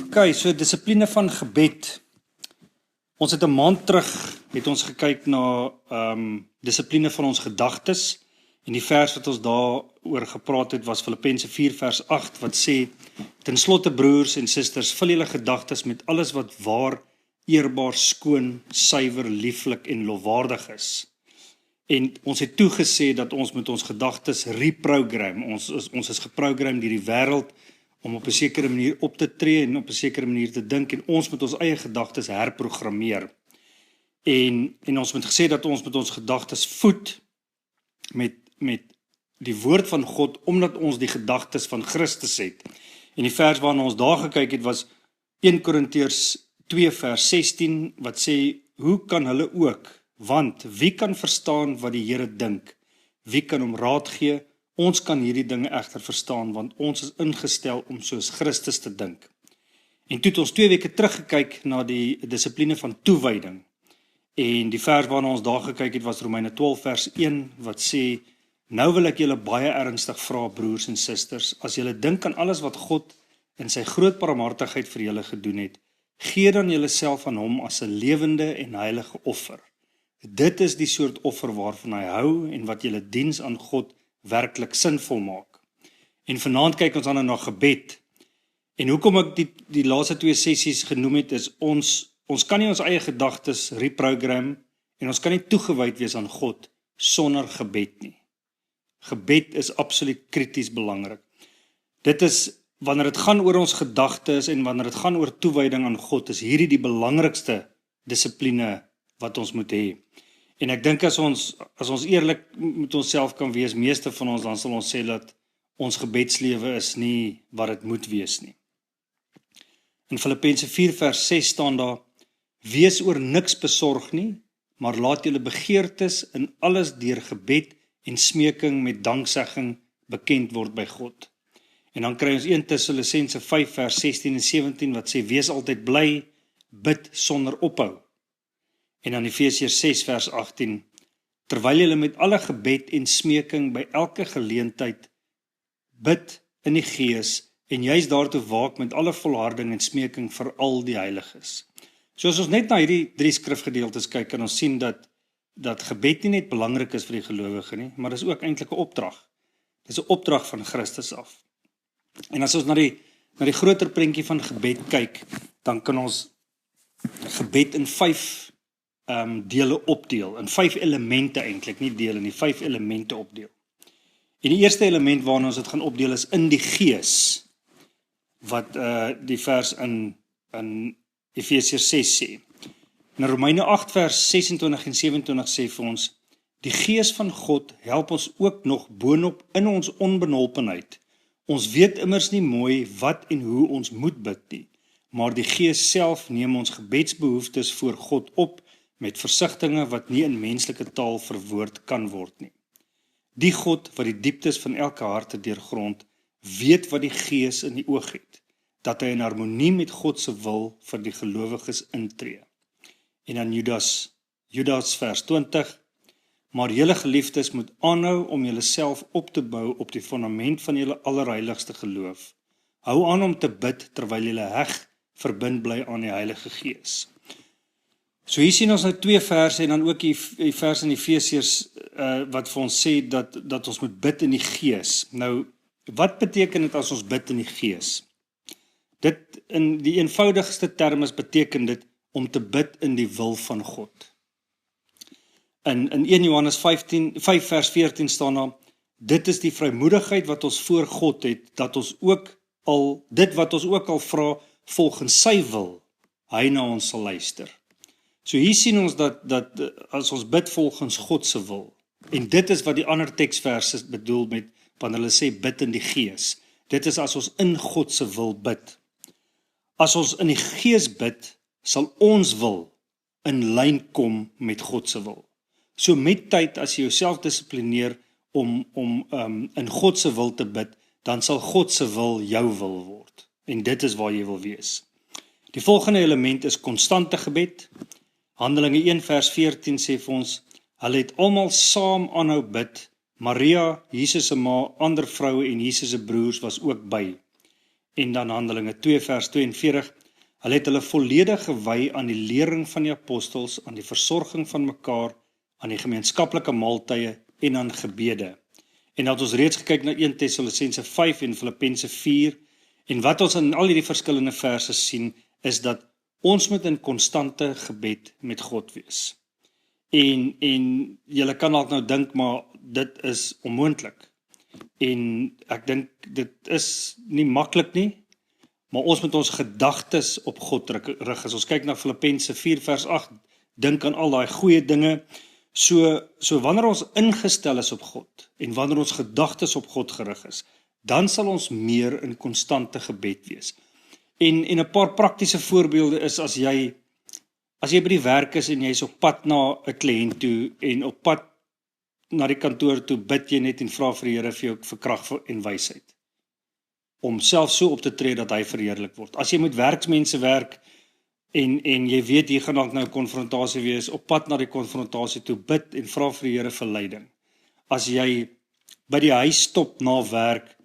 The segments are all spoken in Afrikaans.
Okay, so dissipline van gebed. Ons het 'n maand terug het ons gekyk na dissipline van ons gedagtes en die vers wat ons daaroor gepraat het was Filippense 4 vers 8 wat sê: ten slotte broers en susters, vul julle gedagtes met alles wat waar, eerbaar, skoon, suiwer, lieflik en lofwaardig is. En ons het toegesê dat ons met ons gedagtes reprogram. Ons is geprogram deur die wêreld om op 'n sekere manier op te tree en op 'n sekere manier te dink en ons met ons eie gedagtes herprogrammeer. En ons het gesê dat ons met ons gedagtes voed met die woord van God omdat ons die gedagtes van Christus het. En die vers waarna ons daar gekyk het was 1 Korintiërs 2 vers 16 wat sê: hoe kan hulle ook? Want wie kan verstaan wat die Here dink? Wie kan hom raad gee? Ons kan hierdie dinge egter verstaan, want ons is ingestel om soos Christus te dink. En toe het ons 2 weke teruggekyk na die dissipline van toewyding. En die vers waarna ons daar gekyk het was Romeine 12 vers 1 wat sê: nou wil ek julle baie ernstig vra, broers en susters, as julle dink aan alles wat God in sy groot barmhartigheid vir julle gedoen het, gee dan julleself aan hom as 'n lewende en heilige offer. Dit is die soort offer waarvan hy hou en wat julle diens aan God werklik sinvol maak. En vanaand kyk ons dan na gebed. En hoekom ek die laaste 2 sessies genoem het is ons kan nie ons eie gedagtes reprogram en ons kan nie toegewyd wees aan God sonder gebed nie. Gebed is absoluut krities belangrik. Dit is wanneer dit gaan oor ons gedagtes en wanneer dit gaan oor toewyding aan God, is hierdie die belangrikste dissipline wat ons moet hê. En ek dink as ons eerlik met onsself kan wees, meeste van ons, dan sal ons sê dat ons gebedslewe is nie wat dit moet wees nie. In Filippense 4 vers 6 staan daar: wees oor niks besorg nie, maar laat julle begeertes in alles deur gebed en smeking met danksegging bekend word by God. En dan kry ons 1 Tessalonisense 5 vers 16 en 17 wat sê: wees altyd bly, bid sonder ophou. En dan Efesiërs 6 vers 18: terwyl julle met alle gebed en smeking by elke geleentheid bid in die Gees en juis daartoe waak met alle volharding en smeking vir al die heiliges. So as ons net na hierdie 3 skrifgedeeltes kyk, kan ons sien dat gebed nie net belangrik is vir die gelowige nie, maar dis ook eintlik 'n opdrag. Dis 'n opdrag van Christus af. En as ons na die groter prentjie van gebed kyk, dan kan ons gebed in 5 dele opdeel, in 5 elemente eintlik, nie dele nie, 5 elemente opdeel. En die eerste element waarna ons dit gaan opdeel is in die Gees, wat die vers in Efesiërs 6 sê. In Romeine 8 vers 26 en 27 sê vir ons: die Gees van God help ons ook nog boonop in ons onbenulpenheid. Ons weet immers nie mooi wat en hoe ons moet bid nie, maar die Gees self neem ons gebedsbehoeftes voor God op met versigtings wat nie in menslike taal verwoord kan word nie. Die God wat die dieptes van elke harte deurgrond, weet wat die Gees in die oog het, dat hy in harmonie met God se wil vir die gelowiges intree. En dan Judas vers 20: maar julle geliefdes moet aanhou om julleself op te bou op die fundament van julle allerheiligste geloof. Hou aan om te bid terwyl julle heg verbind bly aan die Heilige Gees. So hier sien ons nou 2 verse en dan ook die vers in Efesiërs wat vir ons sê dat ons moet bid in die Gees. Nou, wat beteken dit as ons bid in die Gees? Dit in die eenvoudigste terme beteken dit om te bid in die wil van God. In 1 Johannes 5 vers 14 staan daar: dit is die vrymoedigheid wat ons voor God het, dat ons ook al dit wat ons ook al vra volgens sy wil, hy na ons sal luister. So hier sien ons dat as ons bid volgens God se wil, en dit is wat die ander teksverse bedoel met wanneer hulle sê bid in die Gees. Dit is as ons in God se wil bid. As ons in die Gees bid, sal ons wil in lyn kom met God se wil. So met tyd, as jy jouself dissiplineer om in God se wil te bid, dan sal God se wil jou wil word. En dit is waar jy wil wees. Die volgende element is konstante gebed. Handelinge 1 vers 14 sê vir ons: hulle het almal saam aanhou bid. Maria, Jesus se ma, ander vroue en Jesus se broers was ook by. En dan Handelinge 2 vers 42, hulle het hulle volledig gewy aan die lering van die apostels, aan die versorging van mekaar, aan die gemeenskaplike maaltye en aan gebede. En dat ons reeds gekyk na 1 Tessalonisense 5 en Filippense 4, en wat ons in al hierdie verskillende verse sien, is dat ons moet in konstante gebed met God wees. En julle kan dalk nou dink, maar dit is onmoontlik. En ek dink dit is nie maklik nie, maar ons moet ons gedagtes op God rig. As ons kyk na Filippense 4 vers 8, dink aan al daai goeie dinge. So wanneer ons ingestel is op God en wanneer ons gedagtes op God gerig is, dan sal ons meer in konstante gebed wees. En 'n paar praktiese voorbeelde is as jy by die werk is en jy is op pad na 'n kliënt toe en op pad na die kantoor toe, bid jy net en vra vir die Here vir jou vir krag en wysheid, om self so op te tree dat hy verheerlik word. As jy met werksmense werk en jy weet hier gaan dalk nou 'n konfrontasie wees, op pad na die konfrontasie toe, bid en vra vir die Here vir leiding. As jy by die huis stop na werk,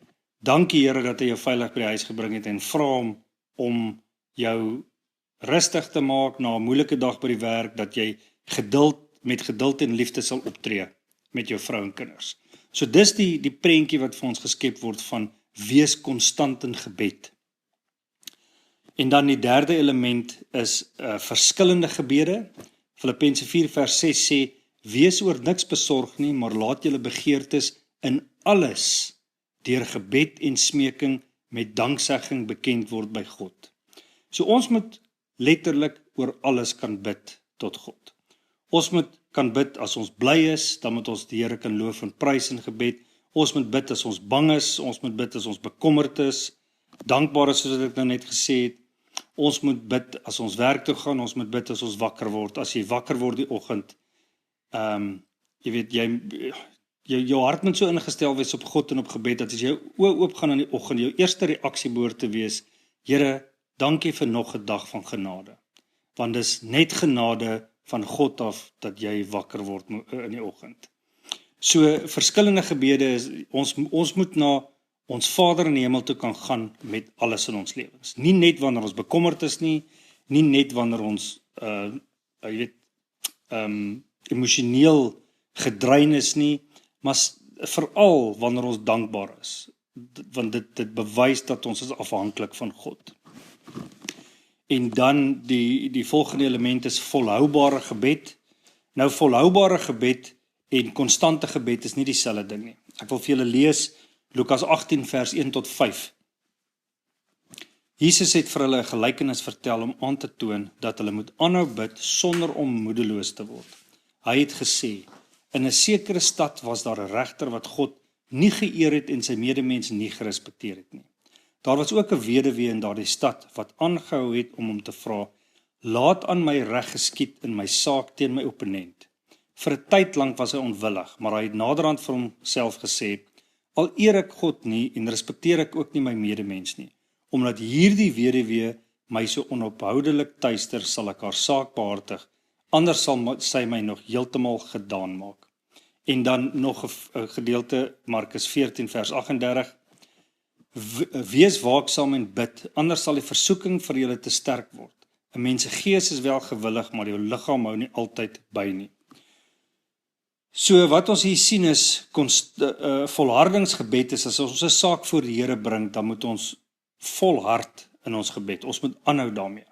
dankie Here dat hy jou veilig by die huis gebring het en vra hom om jou rustig te maak na 'n moeilike dag by die werk, dat jy met geduld en liefde sal optree met jou vrou en kinders. So dis die prentjie wat vir ons geskep word van wees konstant in gebed. En dan die derde element is verskillende gebede. Filippense 4 vers 6 sê, wees oor niks besorg nie, maar laat julle begeertes in alles deur gebed en smeking met danksegging bekend word by God. So ons moet letterlik oor alles kan bid tot God. Ons moet kan bid as ons bly is, dan moet ons die Here kan loof en prys in gebed. Ons moet bid as ons bang is, ons moet bid as ons bekommerd is, dankbaar is soos ek nou net gesê het. Ons moet bid as ons werk toe gaan, ons moet bid as ons wakker word. As jy wakker word die oggend, jy weet, jou hart moet so ingestel wees op God en op gebed, dat as jy oë oop gaan in die oggend, jou eerste reaksie behoort te wees, Here, dankie vir nog 'n dag van genade. Want dis net genade van God af dat jy wakker word in die oggend. So verskillende gebede is, ons moet na ons Vader in die hemel toe kan gaan met alles in ons lewens. Nie net wanneer ons bekommerd is nie net wanneer ons emosioneel gedrein is nie, maar veral wanneer ons dankbaar is. Want dit bewys dat ons is afhanklik van God. En dan die volgende element is volhoubare gebed. Nou volhoubare gebed en konstante gebed is nie dieselfde ding nie. Ek wil vir julle lees Lukas 18 vers 1 tot 5. Jesus het vir hulle 'n gelykenis vertel om aan te toon dat hulle moet aanhou bid sonder om moedeloos te word. Hy het gesê, in 'n sekere stad was daar 'n regter wat God nie geëer het en sy medemens nie gerespekteer het nie. Daar was ook 'n weduwee in daardie stad wat aangehou het om hom te vra, laat aan my reg geskied in my saak teen my opponent. Vir 'n tyd lank was hy onwillig, maar hy het naderhand vir homself gesê, al eer ek God nie en respekteer ek ook nie my medemens nie, omdat hierdie weduwee my so onophoudelik tuister, sal ek haar saak behartig, anders sal sy my nog heeltemal gedaan maak. En dan nog 'n gedeelte, Markus 14 vers 38, wees waaksaam en bid, anders sal die versoeking vir julle te sterk word. 'n Mens se gees is wel gewillig, maar jou liggaam hou nie altyd by nie. So wat ons hier sien is, volhardingsgebed is, as ons 'n saak voor die Here bring, dan moet ons volhard in ons gebed, ons moet aanhou daarmee.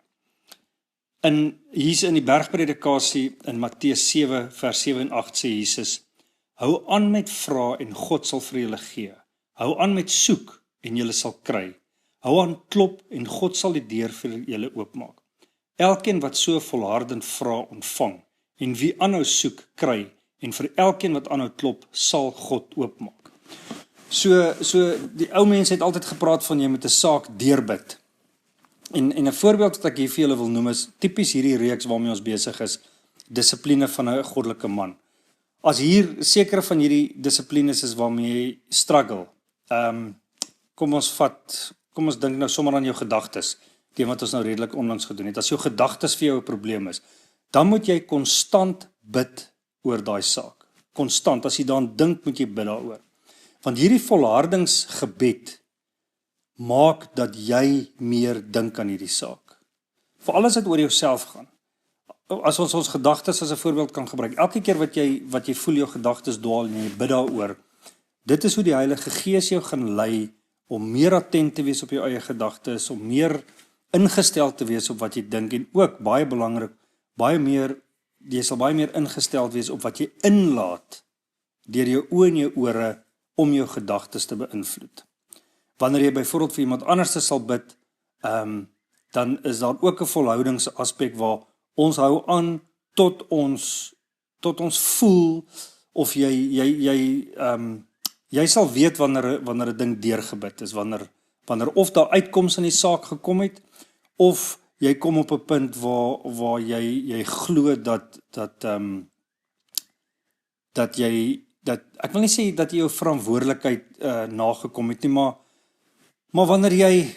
Hier's in die bergpredikasie in Matteus 7 vers 7 en 8 sê Jesus, hou aan met vra en God sal vir julle gee. Hou aan met soek en julle sal kry. Hou aan klop en God sal die deur vir julle oopmaak. Elkeen wat so volhardend vra, ontvang, en wie aanhou soek, kry, en vir elkeen wat aanhou klop, sal God oopmaak. So die ou mense het altyd gepraat van jy moet 'n saak deurbid. En 'n voorbeeld wat ek hier vir julle wil noem is tipies hierdie reeks waarmee ons besig is, dissipline van 'n goddelike man. As hier sekere van hierdie dissiplines is waarmee jy struggle, kom ons dink nou sommer aan jou gedagtes, die wat ons nou redelik onlangs gedoen het. As jou gedagtes vir jou 'n probleem is, dan moet jy konstant bid oor daai saak. Konstant, as jy daaraan dink, moet jy bid daaroor. Want hierdie volhardingsgebed maak dat jy meer dink aan hierdie saak. Veral as dit oor jouself gaan. As ons gedagtes as 'n voorbeeld kan gebruik, elke keer wat jy voel jou gedagtes dwaal en jy bid daaroor, dit is hoe die Heilige Gees jou gaan lei om meer attent te wees op jou eie gedagtes, om meer ingestel te wees op wat jy dink en ook baie belangrik, jy sal baie meer ingestel wees op wat jy inlaat deur jou oë en jou ore om jou gedagtes te beïnvloed. Wanneer jy byvoorbeeld vir iemand anders sal bid, dan is daar ook 'n volhoudingsaspek waar ons hou aan tot ons voel of jy sal weet wanneer 'n ding deurgebid is, wanneer of daar uitkoms in die saak gekom het, of jy kom op 'n punt waar jy glo dat ek wil nie sê dat jy jou verantwoordelikheid nagekom het nie, maar wanneer jy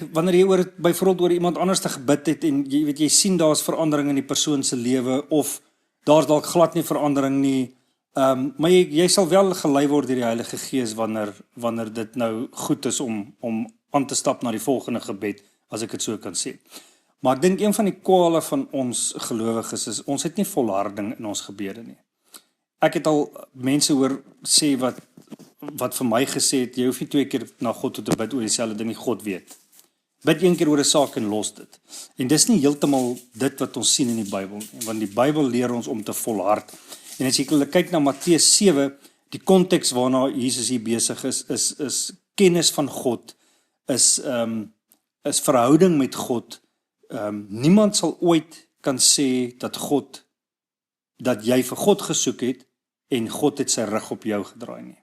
byvoorbeeld oor iemand anders te gebid het en jy sien daar's verandering in die persoon se lewe, of daar's dalk glad nie verandering nie, maar jy sal wel gelei word deur die Heilige Gees wanneer dit nou goed is om aan te stap na die volgende gebed, as ek dit so kan sê. Maar ek dink een van die kwale van ons gelowiges is, ons het nie volharding in ons gebede nie. Ek het al mense hoor sê wat vir my gesê het, jy hoef nie 2 keer na God toe te bid oor dieselfde ding nie, God weet. Bid 1 keer oor 'n saak en los dit. En dis nie heeltemal dit wat ons sien in die Bybel nie, want die Bybel leer ons om te volhard. En as jy kyk na Matteus 7, die konteks waarna Jesus hier besig is kennis van God, is verhouding met God. Niemand sal ooit kan sê dat jy vir God gesoek het en God het sy rug op jou gedraai nie.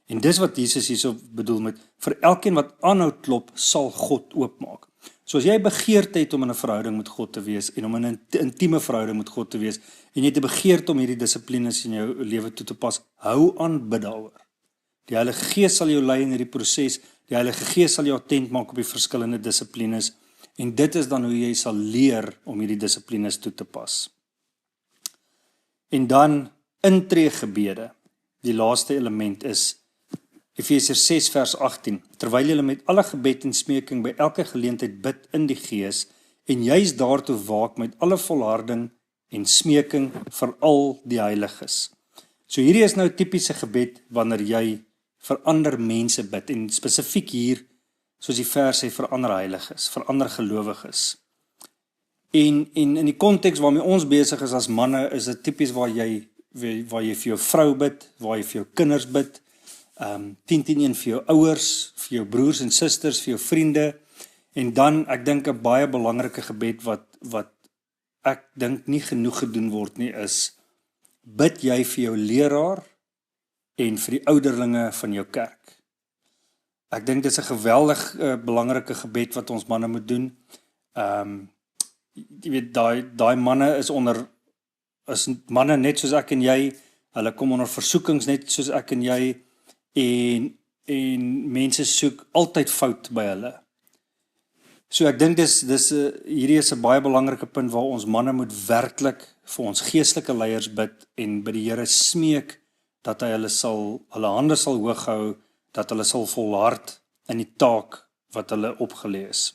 En dis wat Jesus hierso bedoel met, vir elkeen wat aanhou klop, sal God oopmaak. So as jy begeerte het om in 'n verhouding met God te wees, en om in 'n intieme verhouding met God te wees, en jy het 'n begeerte om hierdie dissiplines in jou lewe toe te pas, hou aan bid daaroor. Die Heilige Gees sal jou lei in hierdie proses, die Heilige Gees sal jou attent maak op die verskillende dissiplines, en dit is dan hoe jy sal leer om hierdie dissiplines toe te pas. En dan intreegebede, die laaste element is Efesiërs 6 vers 18, terwyl julle met alle gebed en smeking by elke geleentheid bid in die Gees, en juis daartoe waak met alle volharding en smeking vir al die heiliges. So hierdie is nou 'n tipiese gebed wanneer jy vir ander mense bid, en spesifiek hier, soos die vers sê, vir ander heiliges, vir ander gelowiges. En in die konteks waarmee ons besig is as manne, is dit tipies waar jy vir jou vrou bid, waar jy vir jou kinders bid, 10-10-1 vir jou ouers, vir jou broers en susters, vir jou vriende, en dan, ek dink 'n baie belangrike gebed wat ek dink nie genoeg gedoen word nie, is bid jy vir jou leraar en vir die ouderlinge van jou kerk. Ek dink dit is 'n geweldig belangrike gebed wat ons manne moet doen. Jy weet, daai manne is manne net soos ek en jy, hulle kom onder versoekings net soos ek en jy, en mense soek altyd fout by hulle. So ek dink hierdie is 'n baie belangrike punt waar ons manne moet werklik vir ons geestelike leiers bid en by die Here smeek dat hy hulle hande sal hoog hou, dat hulle sal volhard in die taak wat hulle opgelê is.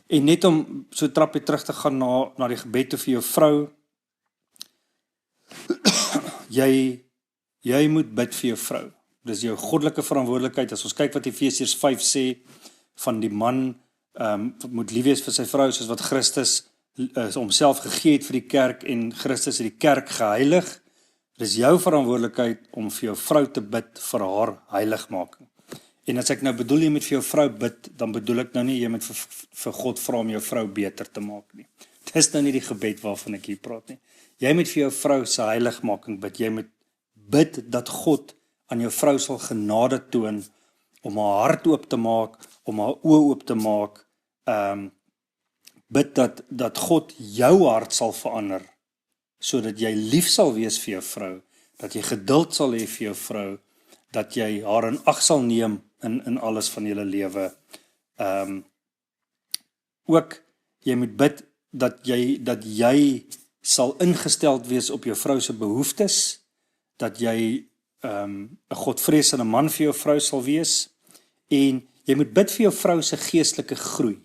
En net om so 'n trappie terug te gaan na die gebed vir jou vrou, jy moet bid vir jou vrou. Dis jou goddelike verantwoordelikheid. As ons kyk wat Efesiërs 5 sê, van die man moet lief wees vir sy vrou, soos wat Christus homself gegee het vir die kerk, en Christus het die kerk geheilig. Dis jou verantwoordelikheid om vir jou vrou te bid vir haar heiligmaking. En as ek nou bedoel jy moet vir jou vrou bid, dan bedoel ek nou nie jy moet vir God vra om jou vrou beter te maak nie. Dis nou nie die gebed waarvan ek hier praat nie. Jy moet vir jou vrou se heiligmaking bid. Jy moet bid dat God aan jou vrou sal genade toon om haar hart oop te maak, om haar oë oop te maak. Bid dat God jou hart sal verander, sodat jy lief sal wees vir jou vrou, dat jy geduld sal hê vir jou vrou, dat jy haar in ag sal neem in alles van julle lewe. Ook jy moet bid dat jy sal ingesteld wees op jou vrou se behoeftes, dat jy 'n godvreesende man vir jou vrou sal wees, en jy moet bid vir jou vrou se geestelike groei.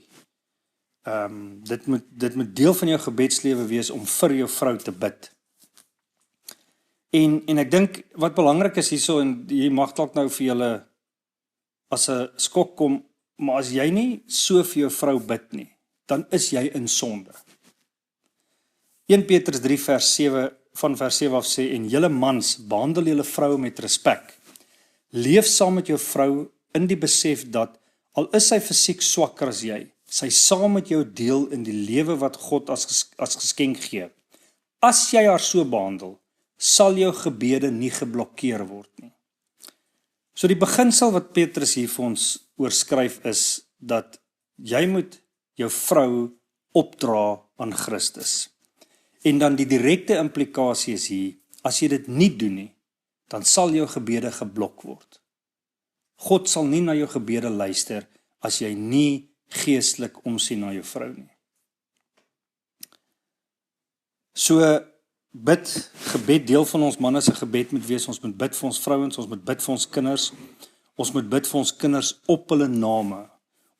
Dit moet deel van jou gebedslewe wees om vir jou vrou te bid. En ek dink wat belangrik is hierso, en jy mag dalk nou vir julle as 'n skok kom, maar as jy nie so vir jou vrou bid nie, dan is jy in sonde. 1 Petrus 3 vers 7 van vers 7 af sê, en julle mans, behandel julle vroue met respek. Leef saam met jou vrou in die besef dat, al is sy fisiek swakker as jy, sy saam met jou deel in die lewe wat God as geskenk gee. As jy haar so behandel, sal jou gebede nie geblokkeer word nie. So die beginsel wat Petrus hier vir ons oorskryf is, dat jy moet jou vrou opdra aan Christus. En dan die direkte implikasie is hier, as jy dit nie doen nie, dan sal jou gebede geblok word. God sal nie na jou gebede luister, as jy nie geestelik omsien na jou vrou nie. So, gebed, deel van ons manne se gebed moet wees, ons moet bid vir ons vrouens, ons moet bid vir ons kinders, ons moet bid vir ons kinders op hulle name,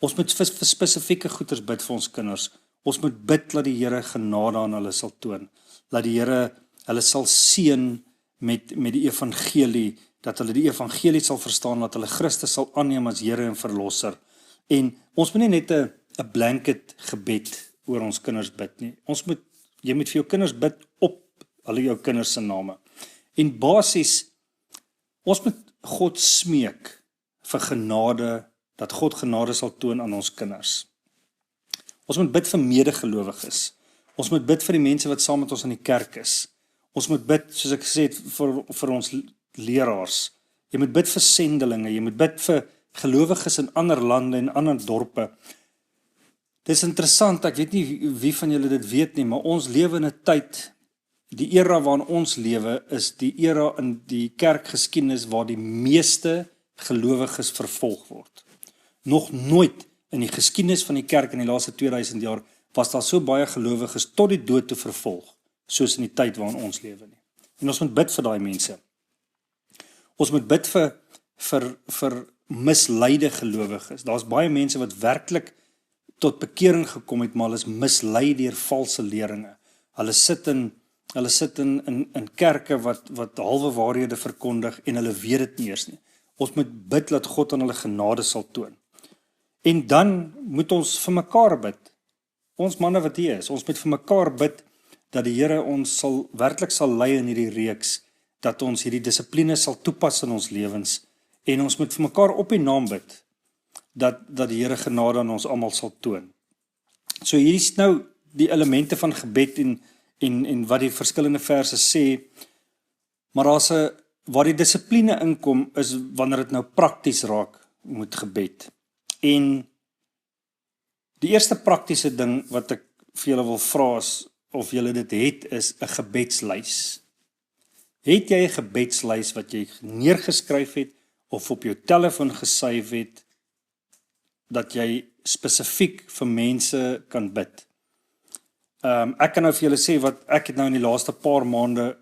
ons moet vir spesifieke goeders bid vir ons kinders, ons moet bid dat die Here genade aan hulle sal toon, dat die Here hulle sal seën met die evangelie, dat hulle die evangelie sal verstaan, dat hulle Christus sal aanneem as Here en Verlosser. En ons moet nie net 'n blanket gebed oor ons kinders bid nie. Jy moet vir jou kinders bid op hulle jou kinders se name. En basies, ons moet God smeek vir genade, dat God genade sal toon aan ons kinders. Ons moet bid vir medegelowiges. Ons moet bid vir die mense wat saam met ons in die kerk is. Ons moet bid, soos ek gesê het, vir ons leraars. Jy moet bid vir sendelinge, jy moet bid vir gelowiges in ander lande en ander dorpe. Dit is interessant, ek weet nie wie van julle dit weet nie, maar ons lewe in 'n tyd, die era waarin ons lewe, is die era in die kerkgeskiedenis waar die meeste gelowiges vervolg word. Nog nooit in die geskiedenis van die kerk in die laaste 2000 jaar was daar so baie gelowiges tot die dood te vervolg, soos in die tyd waarin ons lewe nie. En ons moet bid vir daai mense. Ons moet bid vir misleide gelowiges. Daar's baie mense wat werklik tot bekering gekom het, maar hulle is mislei deur valse leringe. Hulle sit in kerke wat halwe waarhede verkondig en hulle weet dit nie eers nie. Ons moet bid dat God aan hulle genade sal toon. En dan moet ons vir mekaar bid. Ons manne wat hier is, ons moet vir mekaar bid dat die Here ons werklik sal lei in hierdie reeks, dat ons hierdie dissipline sal toepas in ons lewens, en ons moet vir mekaar op die naam bid, dat die Here genade aan ons almal sal toon. So hier is nou die elemente van gebed en wat die verskillende verse sê, maar waar die dissipline inkom, is wanneer dit nou prakties raak met gebed. En die eerste praktiese ding wat ek vir julle wil vra is, of julle dit het, is 'n gebedslys. Het jy 'n gebedslys wat jy neergeskryf het, of op jou telefoon gesave het, dat jy spesifiek vir mense kan bid? Ek kan nou vir julle sê wat ek het nou in die laaste paar maande,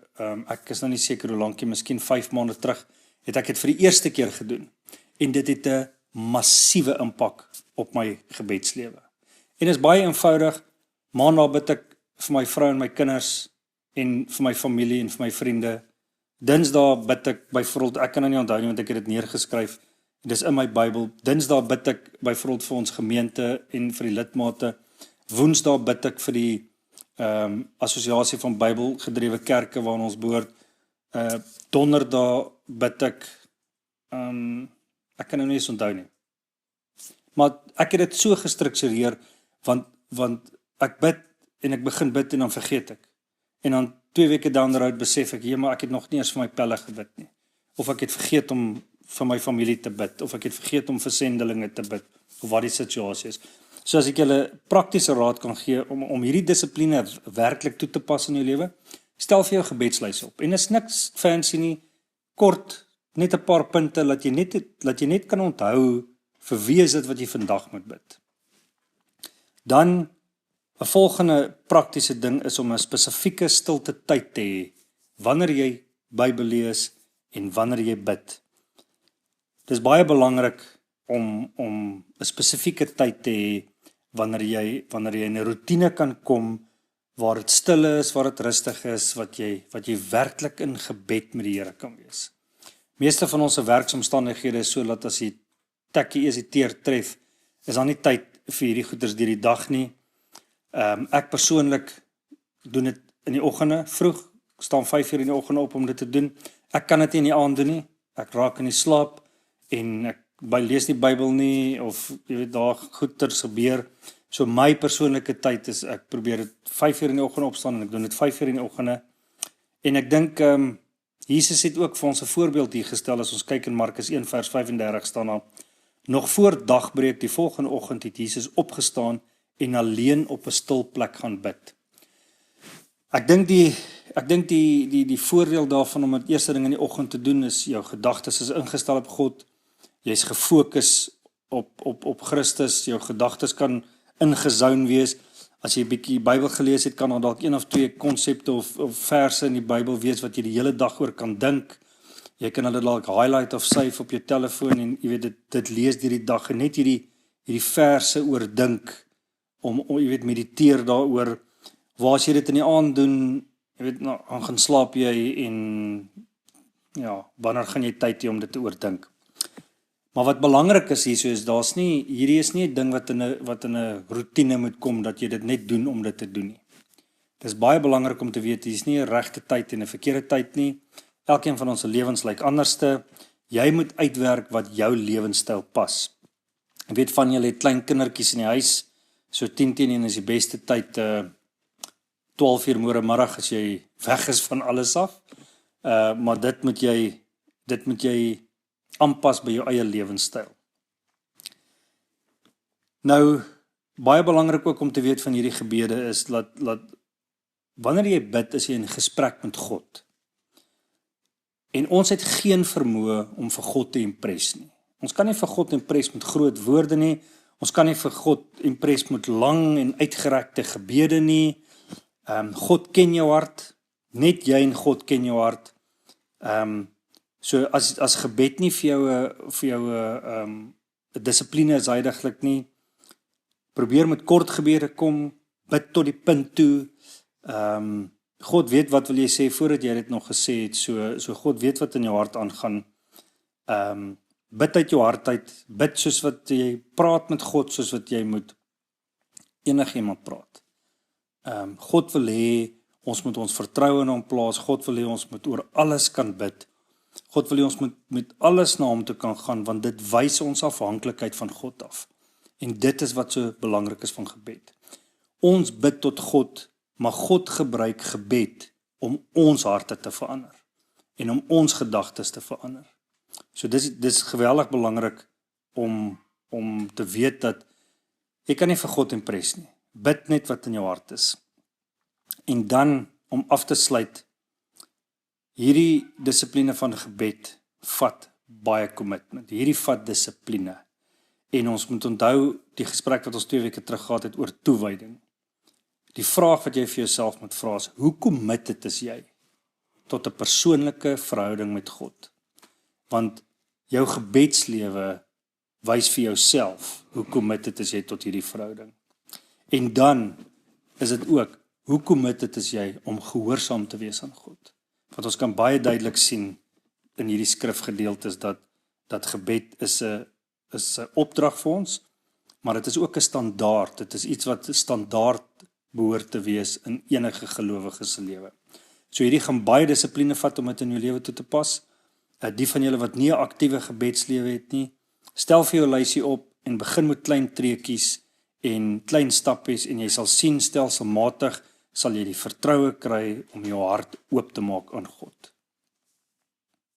ek is nou nie seker hoe lank, miskien 5 maande terug, het ek dit vir die eerste keer gedoen. En dit het 'n massiewe impak op my gebedslewe. En dit is baie eenvoudig. Maandag bid ek vir my vrou en my kinders, en vir my familie en vir my vriende. Dinsdag bid ek byvoorbeeld, ek kan nou nie onthou nie, want ek het dit neergeskryf, dis in my Bybel. Dinsdag bid ek byvoorbeeld vir ons gemeente en vir die lidmate. Woensdag bid ek vir die assosiasie van Bybelgedrewe kerke waarin ons behoort. Donderdag bid ek, ek kan nou nie eens onthou nie. Maar ek het dit so gestruktureer, want ek bid en ek begin bid en dan vergeet ek. En dan 2 weke down the road besef ek, maar ek het nog nie eens vir my pelle gebid nie. Of ek het vergeet om vir my familie te bid, of ek het vergeet om vir sendelinge te bid, of wat die situasie is. So as ek julle praktiese raad kan gee, om hierdie dissipline werklik toe te pas in jou lewe, stel vir jou gebedslys op. En is niks fancy nie, kort, net 'n paar punte, laat jy net kan onthou, vir wie is dit wat jy vandag moet bid. Dan, 'n volgende praktiese ding is om 'n spesifieke stilte tyd te hê, wanneer jy Bybel lees en wanneer jy bid. Dis baie belangrik om 'n spesifieke tyd te hê wanneer jy in 'n roetine kan kom waar dit stil is, waar dit rustig is, wat jy werklik in gebed met die Here kan wees. Meeste van ons werksomstandighede is so dat as die tekkie eers die teer tref, is daar nie tyd vir hierdie goeders deur die dag nie. Ek persoonlik doen dit in die oggende vroeg, ek staan 5 uur in die oggende op om dit te doen. Ek kan dit nie in die aand doen nie. Ek raak in die slaap en ek lees nie Bybel nie of jy weet daar goeders gebeur. So my persoonlike tyd is ek probeer dit 5 uur in die oggend opstaan en ek doen dit 5 uur in die oggende. En ek dink Jesus het ook vir ons 'n voorbeeld hier gestel as ons kyk in Markus 1 vers 35 staan daar: nog voor dagbreek die volgende oggend het Jesus opgestaan en alleen op 'n stil plek gaan bid. Ek dink die voordeel daarvan om dit eerste ding in die oggend te doen is jou gedagtes is ingestel op God. Jy's gefokus op Christus, jou gedagtes kan ingezoun wees. As jy 'n bietjie Bybel gelees het, kan daar dalk 1 of 2 konsepte of verse in die Bybel wees wat jy die hele dag oor kan dink. Jy kan hulle dalk highlight of save op jou telefoon en jy weet dit lees deur die dag en net hierdie verse oordink om jy weet mediteer daaroor. Waar as jy dit in die aand doen, jy weet nou gaan slaap jy en ja, wanneer gaan jy tyd hê om dit te oordink? Maar wat belangrik is hierso is hierdie is nie 'n ding wat in 'n roetine moet kom dat jy dit net doen om dit te doen nie. Dit is baie belangrik om te weet hier is nie 'n regte tyd en 'n verkeerde tyd nie. Elkeen van ons lewens lyk anderste. Jy moet uitwerk wat jou lewenstyl pas. Ek weet van julle het klein kindertjies in die huis, so 10:10 is die beste tyd 12 uur môre middag as jy weg is van alles af. Maar dit moet jy aanpas by jou eie lewenstyl. Nou, baie belangrik ook om te weet van hierdie gebede is dat wanneer jy bid, is jy in gesprek met God. En ons het geen vermoë om vir God te impres nie. Ons kan nie vir God impres met groot woorde nie. Ons kan nie vir God impres met lang en uitgerekte gebede nie. God ken jou hart. Net jy en God ken jou hart. So as gebed nie vir jou 'n dissipline is heiliglik nie. Probeer met kort gebede kom, bid tot die punt toe. God weet wat wil jy sê voordat jy dit nog gesê het. So God weet wat in jou hart aangaan. Bid uit jou hart uit, bid soos wat jy praat met God, soos wat jy moet enigiemand praat. God wil hê ons moet ons vertroue in hom plaas. God wil hê ons moet oor alles kan bid. God wil hê ons moet met alles na hom toe kan gaan, want dit wys ons afhanklikheid van God af. En dit is wat so belangrik is van gebed. Ons bid tot God, maar God gebruik gebed om ons harte te verander en om ons gedagtes te verander. So dis geweldig belangrik om te weet dat jy kan nie vir God impres nie. Bid net wat in jou hart is. En dan om af te sluit, hierdie dissipline van gebed vat baie commitment. Hierdie vat dissipline. En ons moet onthou die gesprek wat ons 2 weke terug gehad het oor toewyding. Die vraag wat jy vir jouself moet vra is, hoe committed is jy tot 'n persoonlike verhouding met God? Want jou gebedslewe wys vir jouself hoe committed is jy tot hierdie verhouding. En dan is dit ook, hoe committed is jy om gehoorsaam te wees aan God? Want ons kan baie duidelik sien in hierdie skrifgedeeltes dat gebed is 'n opdrag vir ons, maar dit is ook 'n standaard. Dit is iets wat 'n standaard behoort te wees in enige gelowige se lewe. So hierdie gaan baie dissipline vat om dit in jou lewe toe te pas. Die van julle wat nie 'n aktiewe gebedslewe het nie, stel vir jou lysie op en begin met klein treetjies en klein stappies en jy sal sien stelselmatig sal jy die vertroue kry om jou hart oop te maak aan God.